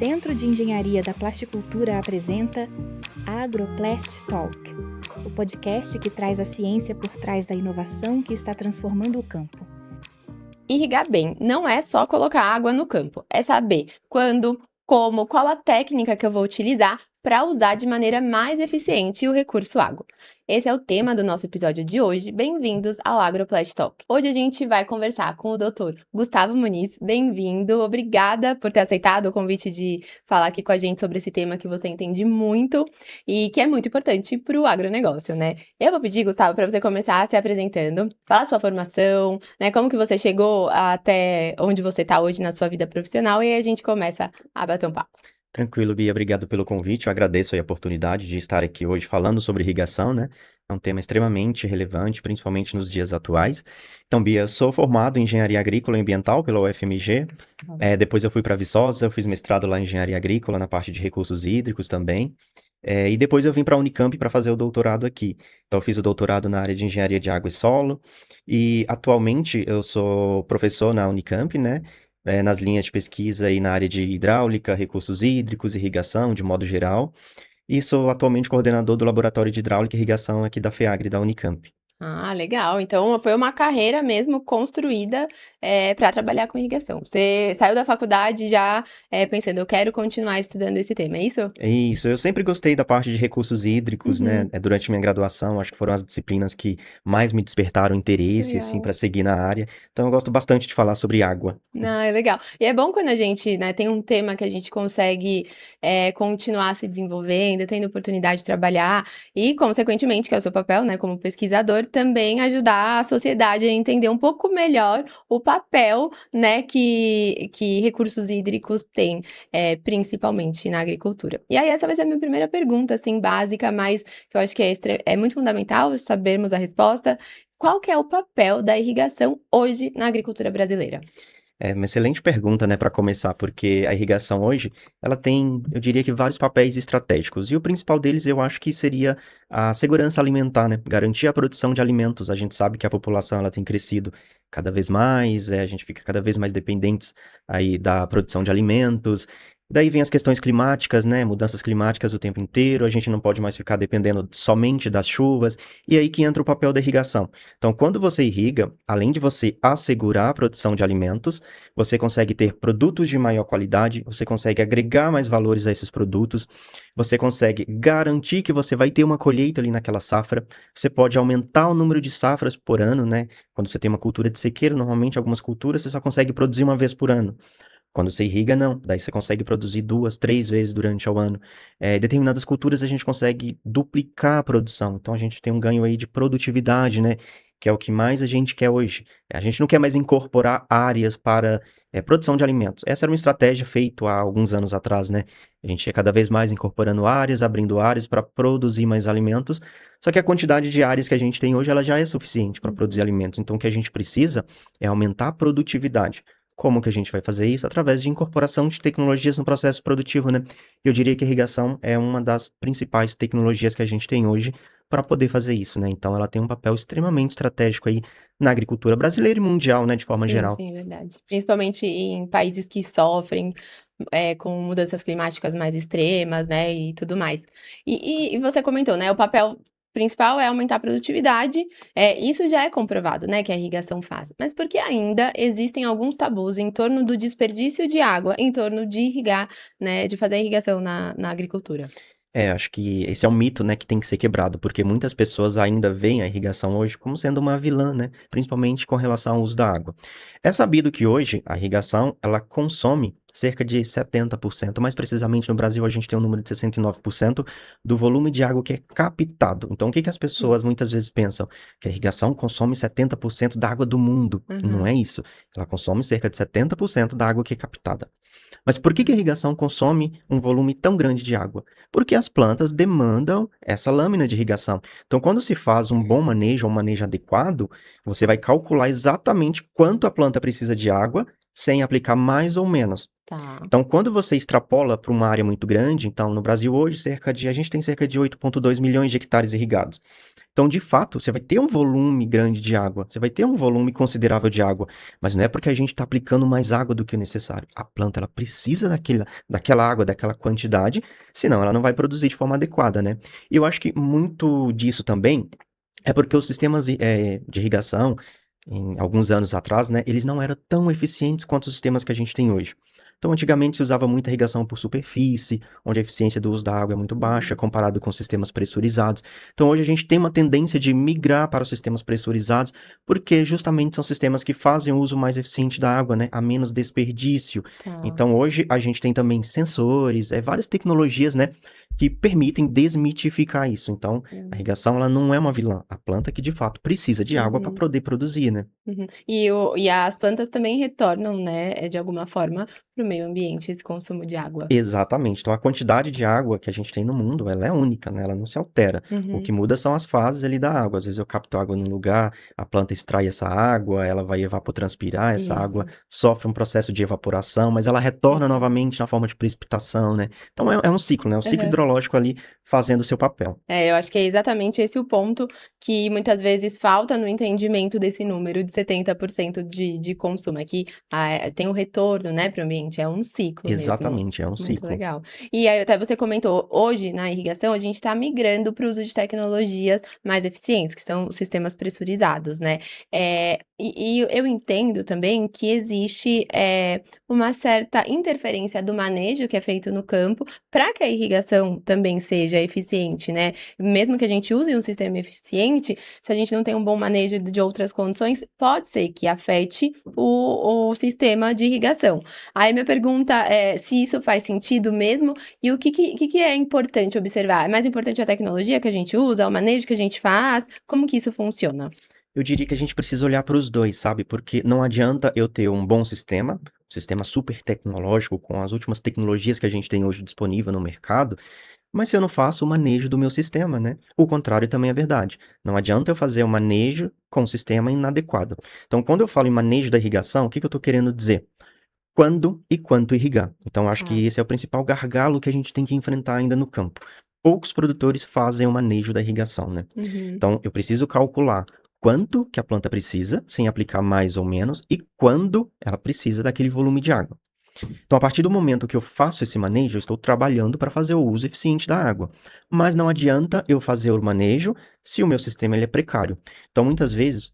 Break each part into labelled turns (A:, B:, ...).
A: Centro de Engenharia da Plasticultura apresenta AgroPlast Talk, o podcast que traz a ciência por trás da inovação que está transformando o campo.
B: Irrigar bem não é só colocar água no campo, é saber quando, como, qual a técnica que eu vou utilizar para usar de maneira mais eficiente o recurso água. Esse é o tema do nosso episódio de hoje. Bem-vindos ao AgroPlast Talk. Hoje a gente vai conversar com o Dr. Gustavo Muniz. Bem-vindo, obrigada por ter aceitado o convite de falar aqui com a gente sobre esse tema que você entende muito e que é muito importante para o agronegócio, né? Eu vou pedir, Gustavo, para você começar se apresentando, falar sua formação, né? Como que você chegou até onde você está hoje na sua vida profissional e aí a gente começa a bater um papo.
C: Tranquilo, Bia, obrigado pelo convite. Eu agradeço aí a oportunidade de estar aqui hoje falando sobre irrigação, né? É um tema extremamente relevante, principalmente nos dias atuais. Então, Bia, eu sou formado em Engenharia Agrícola e Ambiental pela UFMG. Depois eu fui para Viçosa, eu fiz mestrado lá em Engenharia Agrícola, na parte de recursos hídricos também. E depois eu vim para a Unicamp para fazer o doutorado aqui. Então, eu fiz o doutorado na área de Engenharia de Água e Solo. E, atualmente, eu sou professor na Unicamp, né? Nas linhas de pesquisa aí na área de hidráulica, recursos hídricos, irrigação, de modo geral. E sou atualmente coordenador do Laboratório de Hidráulica e Irrigação aqui da FEAGRE, da Unicamp.
B: Ah, legal. Então, foi uma carreira mesmo construída para trabalhar com irrigação. Você saiu da faculdade já pensando, eu quero continuar estudando esse tema, é isso?
C: É isso, eu sempre gostei da parte de recursos hídricos, né? Durante minha graduação, acho que foram as disciplinas que mais me despertaram interesse, assim,
B: Legal.
C: para seguir na área. Então, eu gosto bastante de falar sobre água.
B: Ah, é legal. E é bom quando a gente, né, tem um tema que a gente consegue continuar se desenvolvendo, tendo oportunidade de trabalhar e, consequentemente, que é o seu papel, né, como pesquisador, também ajudar a sociedade a entender um pouco melhor o papel, né, que recursos hídricos têm, principalmente na agricultura. E aí, essa vai ser a minha primeira pergunta, assim, básica, mas que eu acho que é muito fundamental sabermos a resposta. Qual que é o papel da irrigação hoje na agricultura brasileira?
C: É uma excelente pergunta, né, para começar, porque a irrigação hoje, ela tem, eu diria que vários papéis estratégicos, e o principal deles eu acho que seria a segurança alimentar, né, garantir a produção de alimentos. A gente sabe que a população, ela tem crescido cada vez mais, a gente fica cada vez mais dependentes aí da produção de alimentos. Daí vem as questões climáticas, né, mudanças climáticas o tempo inteiro, a gente não pode mais ficar dependendo somente das chuvas, e aí que entra o papel da irrigação. Então, quando você irriga, além de você assegurar a produção de alimentos, você consegue ter produtos de maior qualidade, você consegue agregar mais valores a esses produtos, você consegue garantir que você vai ter uma colheita ali naquela safra, você pode aumentar o número de safras por ano, né? Quando você tem uma cultura de sequeiro, normalmente algumas culturas você só consegue produzir uma vez por ano. Quando você irriga, não. Daí você consegue produzir 2, 3 vezes durante o ano. Determinadas culturas a gente consegue duplicar a produção. Então a gente tem um ganho aí de produtividade, né? Que é o que mais a gente quer hoje. A gente não quer mais incorporar áreas para produção de alimentos. Essa era uma estratégia feita há alguns anos atrás, né? A gente ia cada vez mais incorporando áreas, abrindo áreas para produzir mais alimentos. Só que a quantidade de áreas que a gente tem hoje, ela já é suficiente para produzir alimentos. Então o que a gente precisa é aumentar a produtividade. Como que a gente vai fazer isso? Através de incorporação de tecnologias no processo produtivo, né? Eu diria que a irrigação é uma das principais tecnologias que a gente tem hoje para poder fazer isso, né? Então, ela tem um papel extremamente estratégico aí na agricultura brasileira e mundial, né? De forma geral.
B: Sim, verdade. Principalmente em países que sofrem com mudanças climáticas mais extremas, né, e tudo mais. E você comentou, né, o papel principal é aumentar a produtividade, isso já é comprovado, né, que a irrigação faz. Mas por que ainda existem alguns tabus em torno do desperdício de água, em torno de irrigar, né, de fazer a irrigação na agricultura?
C: Acho que esse é um mito, né, que tem que ser quebrado, porque muitas pessoas ainda veem a irrigação hoje como sendo uma vilã, né, principalmente com relação ao uso da água. É sabido que hoje a irrigação, ela consome cerca de 70%, mais precisamente no Brasil a gente tem um número de 69% do volume de água que é captado. Então o que as pessoas muitas vezes pensam? Que a irrigação consome 70% da água do mundo. Não é isso. Ela consome cerca de 70% da água que é captada. Mas por que a irrigação consome um volume tão grande de água? Porque as plantas demandam essa lâmina de irrigação. Então, quando se faz um bom manejo, um manejo adequado, você vai calcular exatamente quanto a planta precisa de água sem aplicar mais ou menos.
B: Tá.
C: Então, quando você extrapola para uma área muito grande, então no Brasil hoje a gente tem cerca de 8,2 milhões de hectares irrigados. Então, de fato, você vai ter um volume grande de água, você vai ter um volume considerável de água, mas não é porque a gente está aplicando mais água do que o necessário. A planta ela precisa daquela água, daquela quantidade, senão ela não vai produzir de forma adequada, né? E eu acho que muito disso também é porque os sistemas de irrigação, em alguns anos atrás, né, eles não eram tão eficientes quanto os sistemas que a gente tem hoje. Então, antigamente se usava muita irrigação por superfície, onde a eficiência do uso da água é muito baixa, comparado com sistemas pressurizados. Então, hoje a gente tem uma tendência de migrar para os sistemas pressurizados, porque justamente são sistemas que fazem o uso mais eficiente da água, né, a menos desperdício.
B: Tá.
C: Então, hoje a gente tem também sensores, várias tecnologias, né, que permitem desmitificar isso. Então, a irrigação ela não é uma vilã, a planta que de fato precisa de água para
B: Uhum.
C: poder produzir, né?
B: Uhum. E as plantas também retornam, né, de alguma forma, para o meio ambiente esse consumo de água.
C: Exatamente. Então, a quantidade de água que a gente tem no mundo, ela é única, né? Ela não se altera. O
B: Uhum.
C: que muda são as fases ali da água. Às vezes eu capto água num lugar, a planta extrai essa água, ela vai evapotranspirar essa água,
B: Isso.
C: sofre um processo de evaporação, mas ela retorna novamente na forma de precipitação, né? Então, é um ciclo, né? Um ciclo
B: Aham.
C: hidrológico ali fazendo o seu papel.
B: Eu acho que é exatamente esse o ponto que muitas vezes falta no entendimento desse número de 70% de consumo, é que, tem o retorno, né, para o ambiente, é um ciclo mesmo.
C: Exatamente, é um
B: Muito
C: ciclo.
B: legal. E aí até você comentou, hoje na irrigação a gente está migrando para o uso de tecnologias mais eficientes, que são os sistemas pressurizados, né. E eu entendo também que existe, uma certa interferência do manejo que é feito no campo, para que a irrigação também seja eficiente, né. Mesmo que a gente use um sistema eficiente, se a gente não tem um bom manejo de outras condições, pode ser que afete o sistema de irrigação. Aí minha pergunta é se isso faz sentido mesmo e o que é importante observar? É mais importante a tecnologia que a gente usa, o manejo que a gente faz? Como que isso funciona?
C: Eu diria que a gente precisa olhar para os dois, sabe? Porque não adianta eu ter um bom sistema, um sistema super tecnológico, com as últimas tecnologias que a gente tem hoje disponível no mercado, mas se eu não faço o manejo do meu sistema, né? O contrário também é verdade. Não adianta eu fazer o manejo com um sistema inadequado. Então, quando eu falo em manejo da irrigação, o que eu estou querendo dizer? Quando e quanto irrigar. Então, acho que
B: Tá.
C: esse é o principal gargalo que a gente tem que enfrentar ainda no campo. Poucos produtores fazem o manejo da irrigação, né?
B: Uhum.
C: Então, eu preciso calcular quanto que a planta precisa, sem aplicar mais ou menos, e quando ela precisa daquele volume de água. Então, a partir do momento que eu faço esse manejo, eu estou trabalhando para fazer o uso eficiente da água. Mas não adianta eu fazer o manejo se o meu sistema ele é precário. Então, muitas vezes,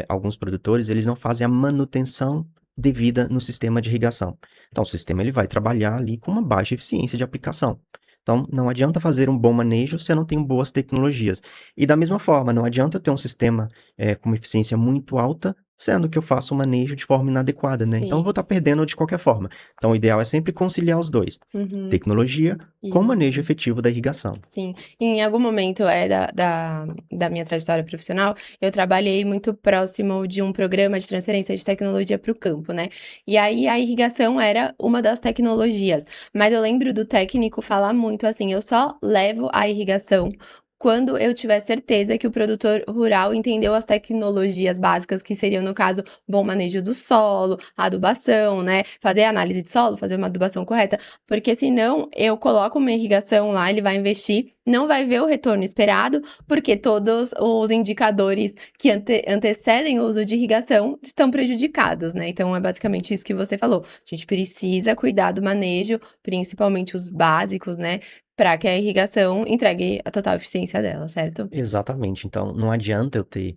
C: alguns produtores eles não fazem a manutenção devida no sistema de irrigação. Então, o sistema ele vai trabalhar ali com uma baixa eficiência de aplicação. Então, não adianta fazer um bom manejo se eu não tenho boas tecnologias. E da mesma forma, não adianta eu ter um sistema com uma eficiência muito alta, sendo que eu faço o manejo de forma inadequada, né? Então, eu
B: Sim.
C: vou estar perdendo de qualquer forma. Então, o ideal é sempre conciliar os dois:
B: Uhum.
C: tecnologia com
B: Isso.
C: manejo efetivo da irrigação.
B: Sim. Em algum momento, da minha trajetória profissional, eu trabalhei muito próximo de um programa de transferência de tecnologia para o campo, né. E aí a irrigação era uma das tecnologias, mas eu lembro do técnico falar muito assim: "Eu só levo a irrigação quando eu tiver certeza que o produtor rural entendeu as tecnologias básicas, que seriam, no caso, bom manejo do solo, adubação, né, fazer análise de solo, fazer uma adubação correta, porque senão eu coloco uma irrigação lá, ele vai investir, não vai ver o retorno esperado, porque todos os indicadores que antecedem o uso de irrigação estão prejudicados, né. Então é basicamente isso que você falou, a gente precisa cuidar do manejo, principalmente os básicos, né, para que a irrigação entregue a total eficiência dela, certo?
C: Exatamente. Então, não adianta eu ter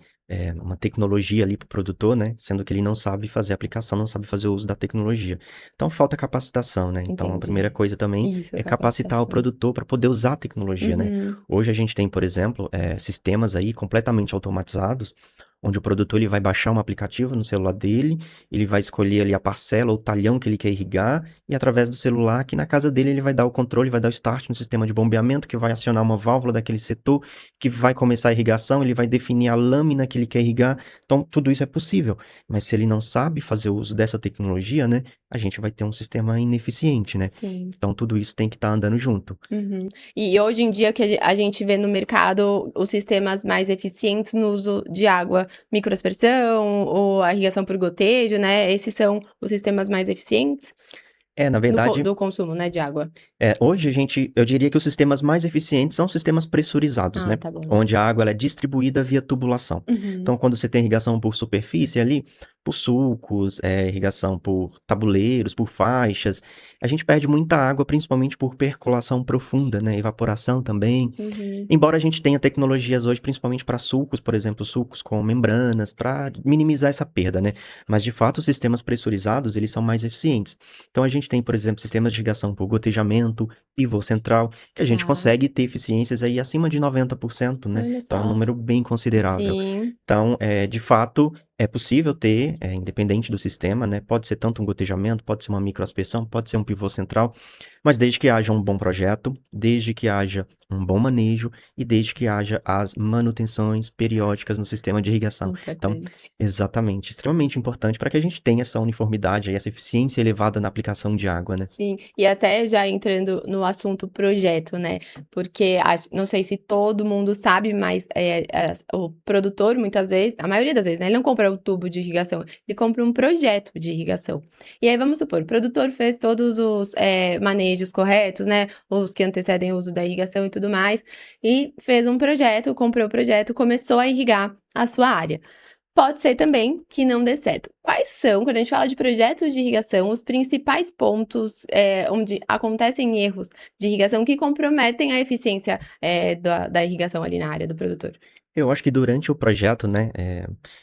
C: uma tecnologia ali para o produtor, né? Sendo que ele não sabe fazer a aplicação, não sabe fazer o uso da tecnologia. Então, falta capacitação, né? Então, a primeira
B: Entendi.
C: coisa também
B: Isso,
C: é capacitar o
B: capacitação.
C: produtor para poder usar a tecnologia, né?
B: Uhum.
C: Hoje a gente tem, por exemplo, sistemas aí completamente automatizados, onde o produtor ele vai baixar um aplicativo no celular dele, ele vai escolher ali a parcela ou o talhão que ele quer irrigar, e através do celular, aqui na casa dele, ele vai dar o controle, vai dar o start no sistema de bombeamento, que vai acionar uma válvula daquele setor, que vai começar a irrigação, ele vai definir a lâmina que ele quer irrigar. Então, tudo isso é possível. Mas se ele não sabe fazer uso dessa tecnologia, né, a gente vai ter um sistema ineficiente, né?
B: Sim.
C: Então, tudo isso tem que estar andando junto.
B: Uhum. E hoje em dia que a gente vê no mercado os sistemas mais eficientes no uso de água, microaspersão ou a irrigação por gotejo, né? Esses são os sistemas mais eficientes
C: Na verdade,
B: do consumo, né, de água.
C: hoje eu diria que os sistemas mais eficientes são sistemas pressurizados,
B: Ah,
C: né?
B: tá bom.
C: Onde a água ela é distribuída via tubulação.
B: Uhum.
C: Então, quando você tem irrigação por superfície ali, por sulcos, irrigação por tabuleiros, por faixas, a gente perde muita água, principalmente por percolação profunda, né? Evaporação também.
B: Uhum.
C: Embora a gente tenha tecnologias hoje, principalmente para sulcos, por exemplo, sulcos com membranas, para minimizar essa perda, né? Mas, de fato, os sistemas pressurizados, eles são mais eficientes. Então, a gente tem, por exemplo, sistemas de irrigação por gotejamento, pivô central, que a gente
B: Tá.
C: consegue ter eficiências aí acima de 90%, né?
B: Olha
C: Então, é um
B: só.
C: número bem considerável.
B: Sim.
C: Então, de fato, é possível ter, independente do sistema, né? Pode ser tanto um gotejamento, pode ser uma microaspersão, pode ser um pivô central, mas desde que haja um bom projeto, desde que haja um bom manejo e desde que haja as manutenções periódicas no sistema de irrigação. Então,
B: Importante.
C: exatamente, extremamente importante para que a gente tenha essa uniformidade e essa eficiência elevada na aplicação de água, né?
B: Sim, e até já entrando no assunto projeto, né? Porque não sei se todo mundo sabe, mas o produtor, muitas vezes, a maioria das vezes, né? Ele não compra o tubo de irrigação, ele compra um projeto de irrigação. E aí, vamos supor, o produtor fez todos os manejos corretos, né? Os que antecedem o uso da irrigação e tudo mais, e fez um projeto, comprou o projeto, começou a irrigar a sua área. Pode ser também que não dê certo. Quais são, quando a gente fala de projetos de irrigação, os principais pontos onde acontecem erros de irrigação que comprometem a eficiência da irrigação ali na área do produtor?
C: Eu acho que durante o projeto, né,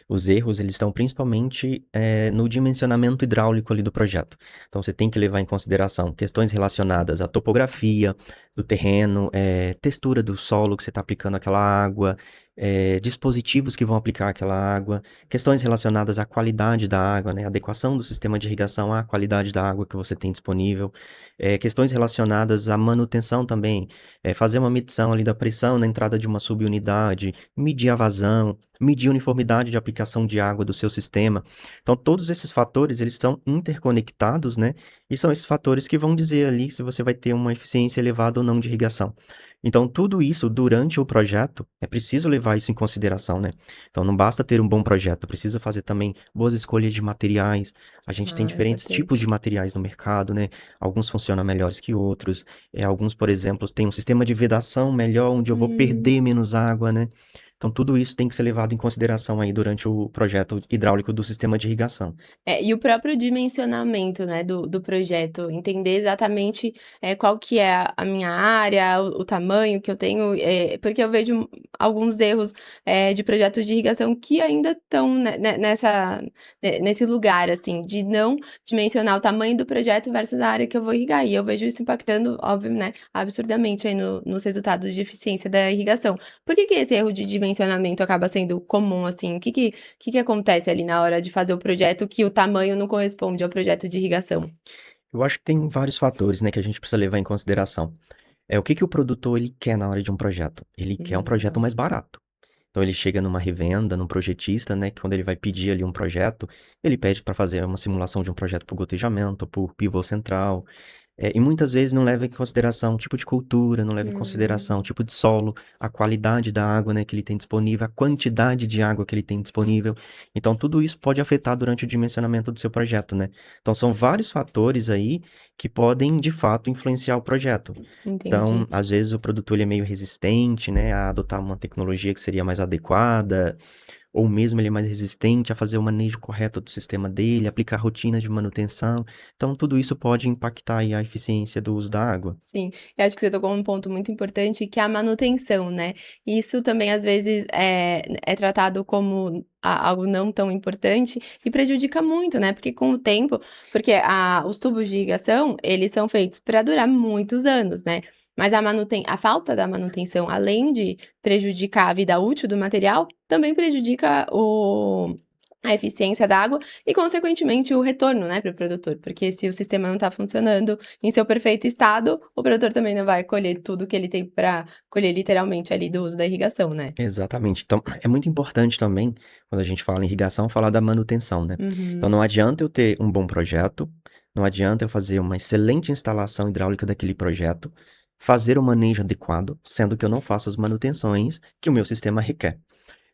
C: os erros, eles estão principalmente no dimensionamento hidráulico ali do projeto. Então, você tem que levar em consideração questões relacionadas à topografia do terreno, textura do solo que você está aplicando aquela água, dispositivos que vão aplicar aquela água, questões relacionadas à qualidade da água, né, adequação do sistema de irrigação à qualidade da água que você tem disponível, questões relacionadas à manutenção também, fazer uma medição ali da pressão na entrada de uma subunidade, medir a vazão, medir a uniformidade de aplicação de água do seu sistema. Então, todos esses fatores, eles estão interconectados, né? E são esses fatores que vão dizer ali se você vai ter uma eficiência elevada ou não de irrigação. Então, tudo isso, durante o projeto, é preciso levar isso em consideração, né? Então, não basta ter um bom projeto, precisa fazer também boas escolhas de materiais. A gente tem diferentes tipos de materiais no mercado, né? Alguns funcionam melhores que outros. Alguns, por exemplo, têm um sistema de vedação melhor, onde eu vou perder menos água, né? Então, tudo isso tem que ser levado em consideração aí durante o projeto hidráulico do sistema de irrigação.
B: E o próprio dimensionamento, né, do projeto, entender exatamente qual que é a minha área, o tamanho que eu tenho, porque eu vejo alguns erros de projetos de irrigação que ainda estão nesse lugar, assim, de não dimensionar o tamanho do projeto versus a área que eu vou irrigar. E eu vejo isso impactando, óbvio, né, absurdamente aí nos resultados de eficiência da irrigação. Por que esse erro de dimensionamento acaba sendo comum, assim? O que acontece ali na hora de fazer o projeto que o tamanho não corresponde ao projeto de irrigação?
C: Eu acho que tem vários fatores, né, que a gente precisa levar em consideração. O que o produtor ele quer na hora de um projeto? Ele quer um projeto mais barato. Então ele chega numa revenda, num projetista, né, que quando ele vai pedir ali um projeto, ele pede para fazer uma simulação de um projeto por gotejamento, por pivô central, e muitas vezes não leva em consideração o tipo de cultura, não leva em consideração o tipo de solo, a qualidade da água, né, que ele tem disponível, a quantidade de água que ele tem disponível. Então, tudo isso pode afetar durante o dimensionamento do seu projeto, né? Então, são vários fatores aí que podem, de fato, influenciar o projeto. Então,
B: Entendi.
C: às vezes, o produtor ele é meio resistente, né, a adotar uma tecnologia que seria mais adequada, ou mesmo ele é mais resistente a fazer o manejo correto do sistema dele, aplicar rotinas de manutenção. Então, tudo isso pode impactar aí a eficiência do uso da água.
B: Sim, eu acho que você tocou um ponto muito importante, que é a manutenção, né? Isso também, às vezes, é tratado como algo não tão importante e prejudica muito, né? Porque com o tempo, porque os tubos de irrigação, eles são feitos para durar muitos anos, né? Mas a falta da manutenção, além de prejudicar a vida útil do material, também prejudica a eficiência da água e, consequentemente, o retorno, né, para o produtor. Porque se o sistema não está funcionando em seu perfeito estado, o produtor também não vai colher tudo que ele tem para colher literalmente ali do uso da irrigação, né?
C: Exatamente. Então, é muito importante também, quando a gente fala em irrigação, falar da manutenção, né? Então,
B: Uhum.
C: não adianta eu ter um bom projeto, Não adianta eu fazer uma excelente instalação hidráulica daquele projeto, fazer o manejo adequado, sendo que eu não faço as manutenções que o meu sistema requer.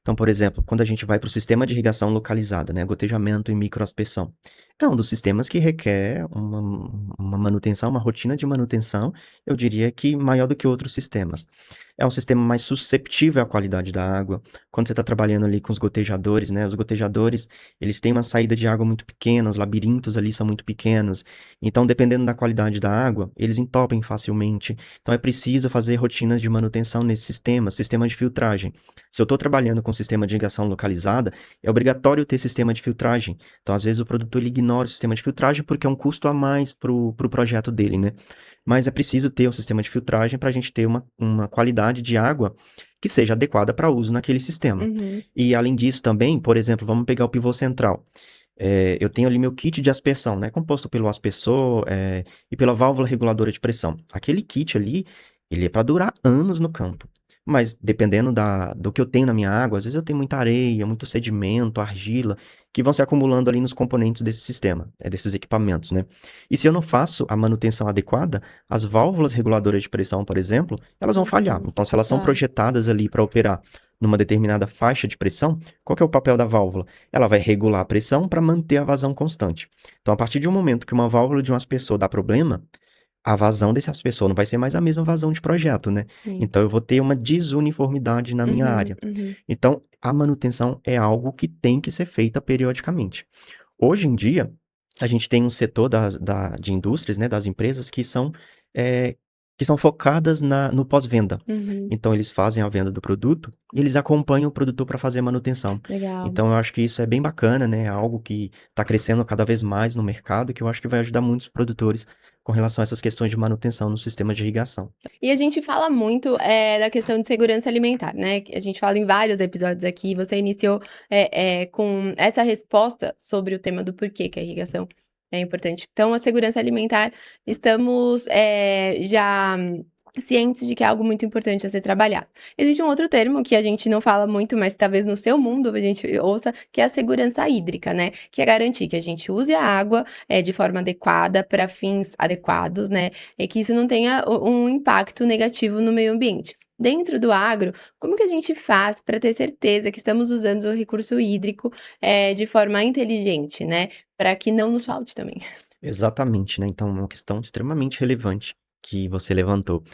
C: Então, por exemplo, quando a gente vai para o sistema de irrigação localizada, né, gotejamento e microaspersão, é um dos sistemas que requer uma manutenção, uma rotina de manutenção, eu diria que maior do que outros sistemas. É um sistema mais susceptível à qualidade da água. Quando você está trabalhando ali com os gotejadores, né, os gotejadores, eles têm uma saída de água muito pequena, os labirintos ali são muito pequenos. Então, dependendo da qualidade da água, eles entopem facilmente. Então, é preciso fazer rotinas de manutenção nesse sistema de filtragem. Se eu estou trabalhando com sistema de irrigação localizada, é obrigatório ter sistema de filtragem. Então, às vezes, o produtor ele ignora o sistema de filtragem porque é um custo a mais para o projeto dele, né? Mas é preciso ter o sistema de filtragem para a gente ter uma qualidade de água que seja adequada para uso naquele sistema.
B: Uhum.
C: E, além disso, também, por exemplo, vamos pegar o pivô central. Eu tenho ali meu kit de aspersão, né? Composto pelo aspersor e pela válvula reguladora de pressão. Aquele kit ali, ele é para durar anos no campo. Mas dependendo do que eu tenho na minha água, às vezes eu tenho muita areia, muito sedimento, argila, que vão se acumulando ali nos componentes desse sistema, desses equipamentos, né? E se eu não faço a manutenção adequada, as válvulas reguladoras de pressão, por exemplo, elas vão falhar. Então, se elas são
B: Tá.
C: projetadas ali para operar numa determinada faixa de pressão, qual que é o papel da válvula? Ela vai regular a pressão para manter a vazão constante. Então, a partir de um momento que uma válvula de um aspersor dá problema, a vazão desse aspersor não vai ser mais a mesma vazão de projeto, né?
B: Sim.
C: Então, eu vou ter uma desuniformidade na minha área.
B: Uhum.
C: Então, a manutenção é algo que tem que ser feita periodicamente. Hoje em dia, a gente tem um setor de indústrias, né, das empresas que são focadas no pós-venda.
B: Uhum.
C: Então, eles fazem a venda do produto e eles acompanham o produtor para fazer a manutenção.
B: Legal.
C: Então, eu acho que isso é bem bacana, né? É algo que está crescendo cada vez mais no mercado, que eu acho que vai ajudar muitos produtores com relação a essas questões de manutenção no sistema de irrigação.
B: E a gente fala muito da questão de segurança alimentar, né? A gente fala em vários episódios aqui. Você iniciou com essa resposta sobre o tema do porquê que a irrigação é importante. Então, a segurança alimentar, estamos já cientes de que é algo muito importante a ser trabalhado. Existe um outro termo que a gente não fala muito, mas talvez no seu mundo a gente ouça, que é a segurança hídrica, né? Que é garantir que a gente use a água de forma adequada, para fins adequados, né? E que isso não tenha um impacto negativo no meio ambiente. Dentro do agro, como que a gente faz para ter certeza que estamos usando o recurso hídrico de forma inteligente, né? Para que não nos falte também.
C: Exatamente, né? Então, é uma questão extremamente relevante que você levantou.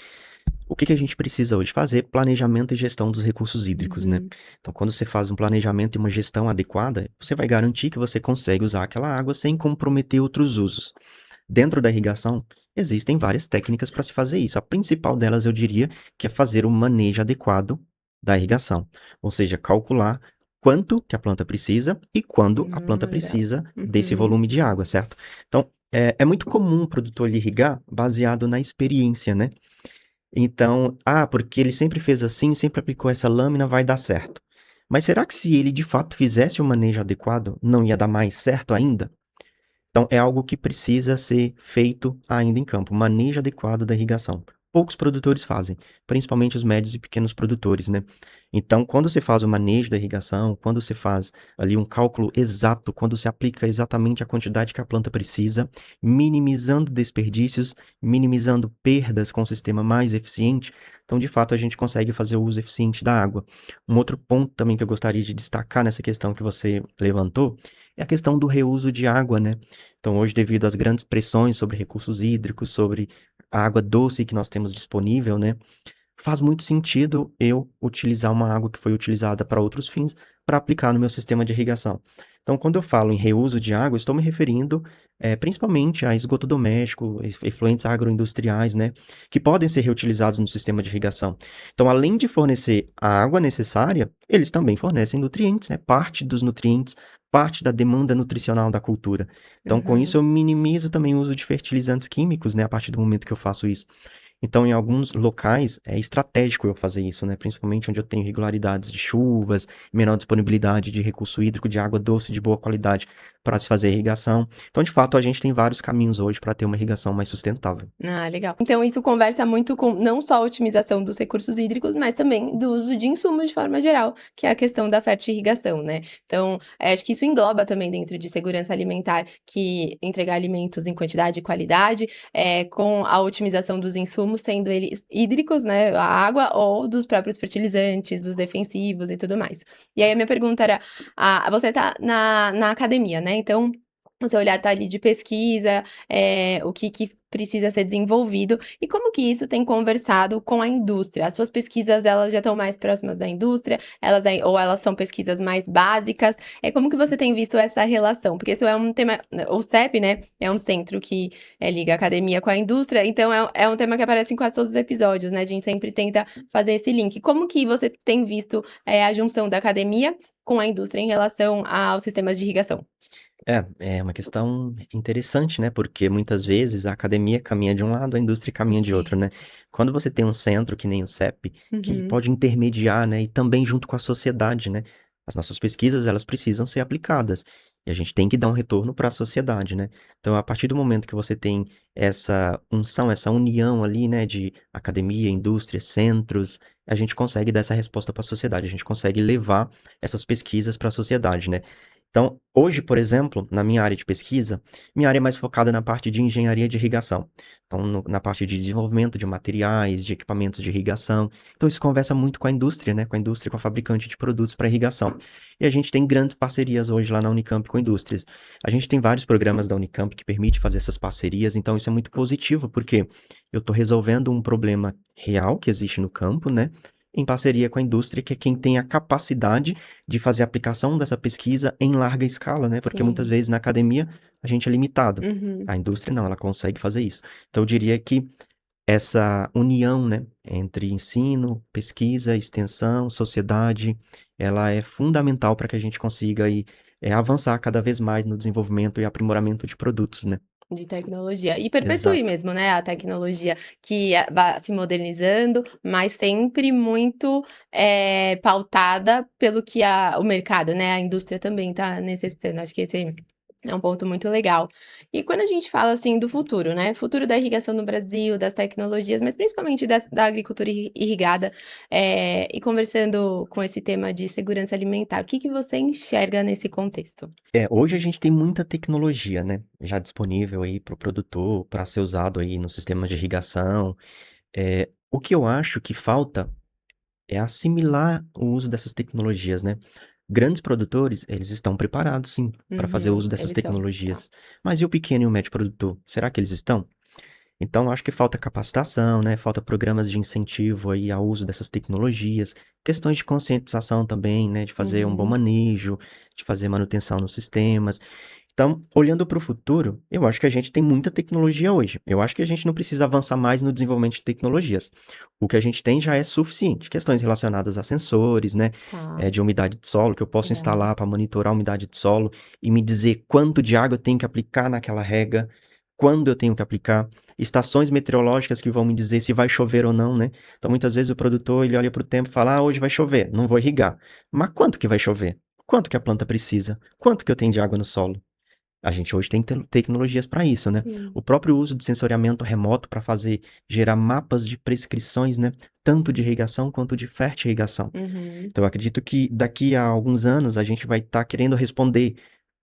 C: O que a gente precisa hoje fazer? Planejamento e gestão dos recursos hídricos, né? Então, quando você faz um planejamento e uma gestão adequada, você vai garantir que você consegue usar aquela água sem comprometer outros usos. Dentro da irrigação, existem várias técnicas para se fazer isso. A principal delas, eu diria, que é fazer o manejo adequado da irrigação. Ou seja, calcular quanto que a planta precisa e quando a planta
B: Legal.
C: precisa desse volume de água, certo? Então, é muito comum o produtor ele irrigar baseado na experiência, né? Então, porque ele sempre fez assim, sempre aplicou essa lâmina, vai dar certo. Mas será que se ele de fato fizesse o manejo adequado, não ia dar mais certo ainda? Então, é algo que precisa ser feito ainda em campo, manejo adequado da irrigação. Poucos produtores fazem, principalmente os médios e pequenos produtores, né? Então, quando você faz o manejo da irrigação, quando você faz ali um cálculo exato, quando você aplica exatamente a quantidade que a planta precisa, minimizando desperdícios, minimizando perdas com um sistema mais eficiente, então, de fato, a gente consegue fazer o uso eficiente da água. Um outro ponto também que eu gostaria de destacar nessa questão que você levantou é a questão do reuso de água, né? Então, hoje, devido às grandes pressões sobre recursos hídricos, sobre a água doce que nós temos disponível, né? Faz muito sentido eu utilizar uma água que foi utilizada para outros fins para aplicar no meu sistema de irrigação. Então, quando eu falo em reuso de água, estou me referindo principalmente a esgoto doméstico, efluentes agroindustriais, né? Que podem ser reutilizados no sistema de irrigação. Então, além de fornecer a água necessária, eles também fornecem nutrientes, né? Parte dos nutrientes, parte da demanda nutricional da cultura. Então, com isso, eu minimizo também o uso de fertilizantes químicos, né? A partir do momento que eu faço isso. Então, em alguns locais, é estratégico eu fazer isso, né? Principalmente onde eu tenho irregularidades de chuvas, menor disponibilidade de recurso hídrico, de água doce de boa qualidade para se fazer irrigação. Então, de fato, a gente tem vários caminhos hoje para ter uma irrigação mais sustentável.
B: Ah, legal. Então, isso conversa muito com não só a otimização dos recursos hídricos, mas também do uso de insumos de forma geral, que é a questão da fertirrigação, né? Então, acho que isso engloba também dentro de segurança alimentar, que entregar alimentos em quantidade e qualidade, com a otimização dos insumos, sendo eles hídricos, né, a água, ou dos próprios fertilizantes, dos defensivos e tudo mais. E aí, a minha pergunta era, você tá na academia, né? Então, o seu olhar tá ali de pesquisa, o que precisa ser desenvolvido e como que isso tem conversado com a indústria. As suas pesquisas, elas já estão mais próximas da indústria, ou elas são pesquisas mais básicas? Como que você tem visto essa relação? Porque isso é um tema, o CEP, né, é um centro que liga a academia com a indústria, então é um tema que aparece em quase todos os episódios, né? A gente sempre tenta fazer esse link. Como que você tem visto a junção da academia com a indústria em relação aos sistemas de irrigação?
C: É uma questão interessante, né? Porque muitas vezes a academia caminha de um lado, a indústria caminha de
B: Sim.
C: outro, né? Quando você tem um centro que nem o CEP, que
B: Uhum.
C: pode intermediar, né? E também junto com a sociedade, né? As nossas pesquisas, elas precisam ser aplicadas. E a gente tem que dar um retorno para a sociedade, né? Então, a partir do momento que você tem essa unção, essa união ali, né? De academia, indústria, centros, a gente consegue dar essa resposta para a sociedade. A gente consegue levar essas pesquisas para a sociedade, né? Então, hoje, por exemplo, na minha área de pesquisa, minha área é mais focada na parte de engenharia de irrigação. Então, na parte de desenvolvimento de materiais, de equipamentos de irrigação. Então, isso conversa muito com a indústria, né? Com a indústria, com a fabricante de produtos para irrigação. E a gente tem grandes parcerias hoje lá na Unicamp com indústrias. A gente tem vários programas da Unicamp que permitem fazer essas parcerias, então isso é muito positivo, porque eu estou resolvendo um problema real que existe no campo, né? Em parceria com a indústria, que é quem tem a capacidade de fazer a aplicação dessa pesquisa em larga escala, né? Porque muitas
B: Sim.
C: vezes na academia a gente é limitado.
B: Uhum.
C: A indústria não, ela consegue fazer isso. Então eu diria que essa união, né, entre ensino, pesquisa, extensão, sociedade, ela é fundamental para que a gente consiga aí, avançar cada vez mais no desenvolvimento e aprimoramento de produtos, né?
B: De tecnologia. E perpetue
C: Exato.
B: mesmo, né, a tecnologia que vá se modernizando, mas sempre muito, pautada pelo que o mercado, né, a indústria também está necessitando. Acho que esse é um ponto muito legal. E quando a gente fala, assim, do futuro, né, futuro da irrigação no Brasil, das tecnologias, mas principalmente da agricultura irrigada, e conversando com esse tema de segurança alimentar, o que que você enxerga nesse contexto?
C: Hoje a gente tem muita tecnologia, né, já disponível aí para o produtor, para ser usado aí no sistema de irrigação. O que eu acho que falta é assimilar o uso dessas tecnologias, né? Grandes produtores, eles estão preparados, sim, para fazer
B: Uhum,
C: uso dessas
B: eles são, tá.
C: tecnologias. Mas e o pequeno e o médio produtor? Será que eles estão? Então, acho que falta capacitação, né? Falta programas de incentivo aí ao uso dessas tecnologias, questões de conscientização também, né? De fazer um bom
B: Uhum.
C: manejo, de fazer manutenção nos sistemas. Então, olhando para o futuro, eu acho que a gente tem muita tecnologia hoje. Eu acho que a gente não precisa avançar mais no desenvolvimento de tecnologias. O que a gente tem já é suficiente. Questões relacionadas a sensores, né?
B: Tá,
C: De umidade de solo, que eu posso
B: legal.
C: instalar para monitorar a umidade de solo e me dizer quanto de água eu tenho que aplicar naquela rega, quando eu tenho que aplicar. Estações meteorológicas que vão me dizer se vai chover ou não, né? Então, muitas vezes o produtor ele olha para o tempo e fala: ah, hoje vai chover, não vou irrigar. Mas quanto que vai chover? Quanto que a planta precisa? Quanto que eu tenho de água no solo? A gente hoje tem tecnologias para isso, né?
B: Sim.
C: O próprio uso de sensoriamento remoto para gerar mapas de prescrições, né? Tanto de irrigação quanto de fertirrigação.
B: Uhum.
C: Então, eu acredito que daqui a alguns anos a gente vai estar querendo responder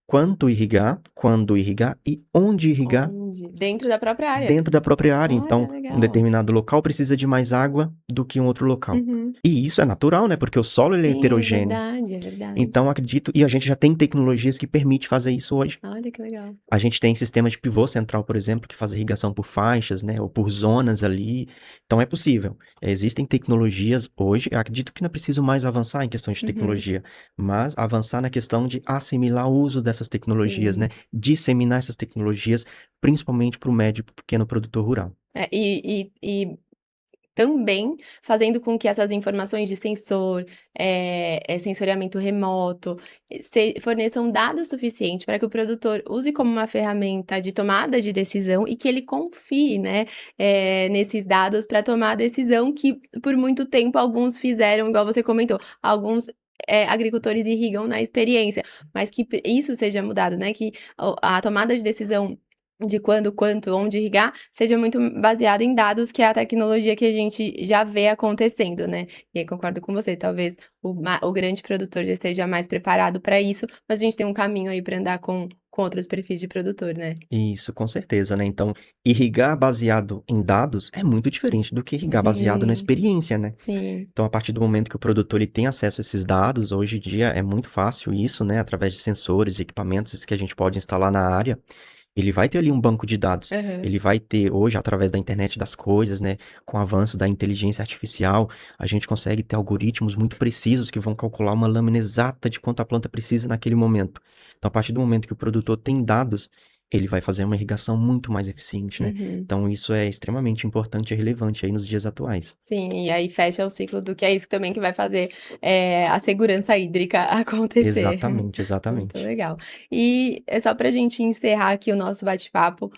C: quanto irrigar, quando irrigar e onde irrigar
B: Onde? Dentro da própria área.
C: dentro da própria área.
B: Olha,
C: Então, um
B: legal.
C: determinado local precisa de mais água do que um outro local.
B: Uhum.
C: E isso é natural, né? Porque o solo ele é
B: Sim, é
C: heterogêneo.
B: verdade, é verdade.
C: Então, acredito, e a gente já tem tecnologias que permitem fazer isso hoje.
B: Olha que legal.
C: A gente tem sistema de pivô central, por exemplo, que faz irrigação por faixas, né, ou por zonas ali. Então é possível. Existem tecnologias hoje, eu acredito que não é preciso mais avançar em questão de
B: Uhum.
C: tecnologia, mas avançar na questão de assimilar o uso dessas tecnologias, né,
B: Sim.
C: disseminar essas tecnologias, principalmente para o médio e pro pequeno produtor rural.
B: E também fazendo com que essas informações de sensor, sensoriamento remoto, forneçam dados suficientes para que o produtor use como uma ferramenta de tomada de decisão e que ele confie, né, nesses dados para tomar a decisão que por muito tempo alguns fizeram, igual você comentou, alguns agricultores irrigam na experiência, mas que isso seja mudado, né, que a tomada de decisão de quando, quanto, onde irrigar, seja muito baseada em dados, que é a tecnologia que a gente já vê acontecendo, né? E aí concordo com você, talvez o grande produtor já esteja mais preparado para isso, mas a gente tem um caminho aí para andar com outros perfis de produtor, né?
C: Isso, com certeza, né? Então, irrigar baseado em dados é muito diferente do que irrigar baseado na
B: Sim,
C: experiência, né?
B: sim.
C: Então, a partir do momento que o produtor ele tem acesso a esses dados, hoje em dia é muito fácil isso, né? Através de sensores e equipamentos que a gente pode instalar na área, ele vai ter ali um banco de dados.
B: Aham.
C: Ele vai ter, hoje, através da internet das coisas, né? Com o avanço da inteligência artificial, a gente consegue ter algoritmos muito precisos que vão calcular uma lâmina exata de quanto a planta precisa naquele momento. Então, a partir do momento que o produtor tem dados, ele vai fazer uma irrigação muito mais eficiente, né?
B: Uhum.
C: Então, isso é extremamente importante e relevante aí nos dias atuais.
B: Sim, e aí fecha o ciclo do que é isso também que vai fazer a segurança hídrica acontecer.
C: Exatamente,
B: Muito
C: exatamente.
B: legal. E é só para a gente encerrar aqui o nosso bate-papo,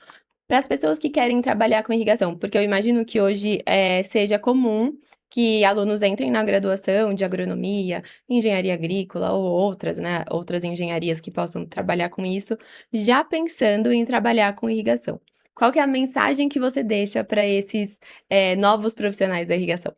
B: para as pessoas que querem trabalhar com irrigação, porque eu imagino que hoje seja comum que alunos entrem na graduação de agronomia, engenharia agrícola ou outras, né, outras engenharias que possam trabalhar com isso, já pensando em trabalhar com irrigação. Qual que é a mensagem que você deixa para esses novos profissionais da irrigação?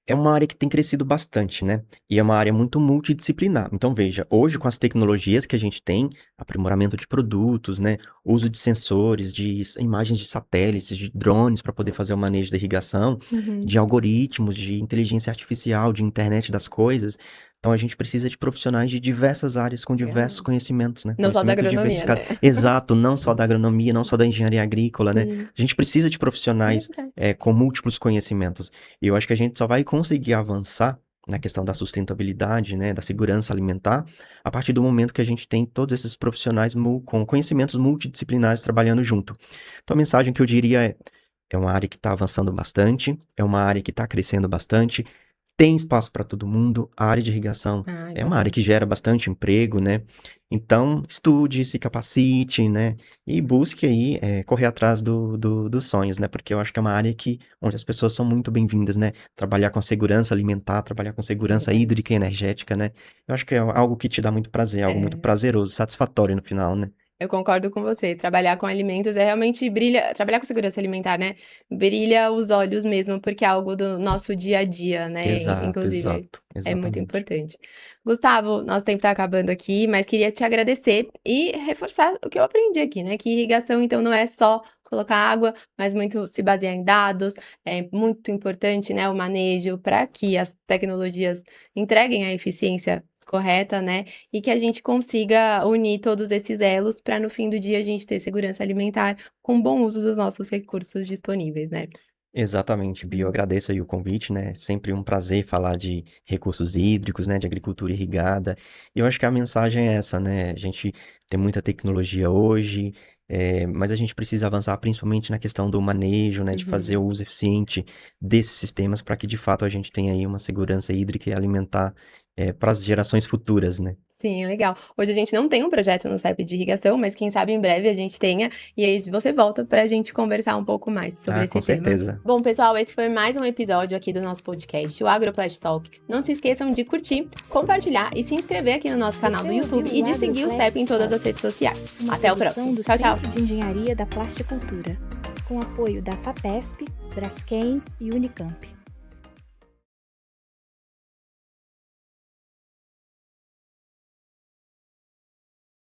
C: É uma área que tem crescido bastante, né? E é uma área muito multidisciplinar. Então, veja, hoje com as tecnologias que a gente tem, aprimoramento de produtos, né? Uso de sensores, de imagens de satélites, de drones para poder fazer o manejo da irrigação,
B: Uhum.
C: de algoritmos, de inteligência artificial, de internet das coisas. Então, a gente precisa de profissionais de diversas áreas com diversos conhecimentos, né?
B: Não só da
C: Conhecimento
B: agronomia,
C: diversificado.
B: né?
C: Exato, não só da agronomia, não só da engenharia agrícola, né?
B: Sim,
C: A gente precisa de profissionais
B: verdade.
C: com múltiplos conhecimentos. E eu acho que a gente só vai conseguir avançar na questão da sustentabilidade, né, da segurança alimentar, a partir do momento que a gente tem todos esses profissionais com conhecimentos multidisciplinares trabalhando junto. Então, a mensagem que eu diria é uma área que está avançando bastante, é uma área que está crescendo bastante, tem espaço para todo mundo, a área de irrigação é uma área que
B: Importante.
C: gera bastante emprego, né? Então, estude, se capacite, né? E busque aí correr atrás dos sonhos, né? Porque eu acho que é uma área onde as pessoas são muito bem-vindas, né? Trabalhar com a segurança alimentar, trabalhar com segurança
B: Verdade.
C: hídrica e energética, né? Eu acho que é algo que te dá muito prazer, algo muito prazeroso, satisfatório no final, né?
B: Eu concordo com você. Trabalhar com alimentos realmente brilha. Trabalhar com segurança alimentar, né? Brilha os olhos mesmo, porque é algo do nosso dia a dia, né?
C: Exato,
B: Inclusive,
C: exato,
B: é muito
C: exatamente.
B: importante. Gustavo, nosso tempo tá acabando aqui, mas queria te agradecer e reforçar o que eu aprendi aqui, né? Que irrigação, então, não é só colocar água, mas muito se basear em dados. É muito importante, né? O manejo para que as tecnologias entreguem a eficiência correta, né? E que a gente consiga unir todos esses elos para no fim do dia a gente ter segurança alimentar com bom uso dos nossos recursos disponíveis, né?
C: Exatamente, Bia, eu agradeço aí o convite, né? Sempre um prazer falar de recursos hídricos, né? De agricultura irrigada. E eu acho que a mensagem é essa, né? A gente tem muita tecnologia hoje, mas a gente precisa avançar principalmente na questão do manejo, né? De fazer
B: Uhum.
C: o uso eficiente desses sistemas para que de fato a gente tenha aí uma segurança hídrica e alimentar para as gerações futuras, né?
B: Sim, legal. Hoje a gente não tem um projeto no CEP de irrigação, mas quem sabe em breve a gente tenha, e aí você volta para a gente conversar um pouco mais sobre
C: Ah, com
B: esse tema.
C: certeza.
B: Bom, pessoal, esse foi mais um episódio aqui do nosso podcast, o Agroplast Talk. Não se esqueçam de curtir, compartilhar e se inscrever aqui no nosso canal do
A: Você
B: YouTube
A: ouviu
B: e
A: o
B: de seguir o
A: Agroplast
B: CEP em todas as redes sociais.
A: Uma
B: Até o
A: produção
B: próximo.
A: do
B: Tchau, tchau.
A: Centro de Engenharia da Plasticultura, com apoio da FAPESP, Braskem e Unicamp.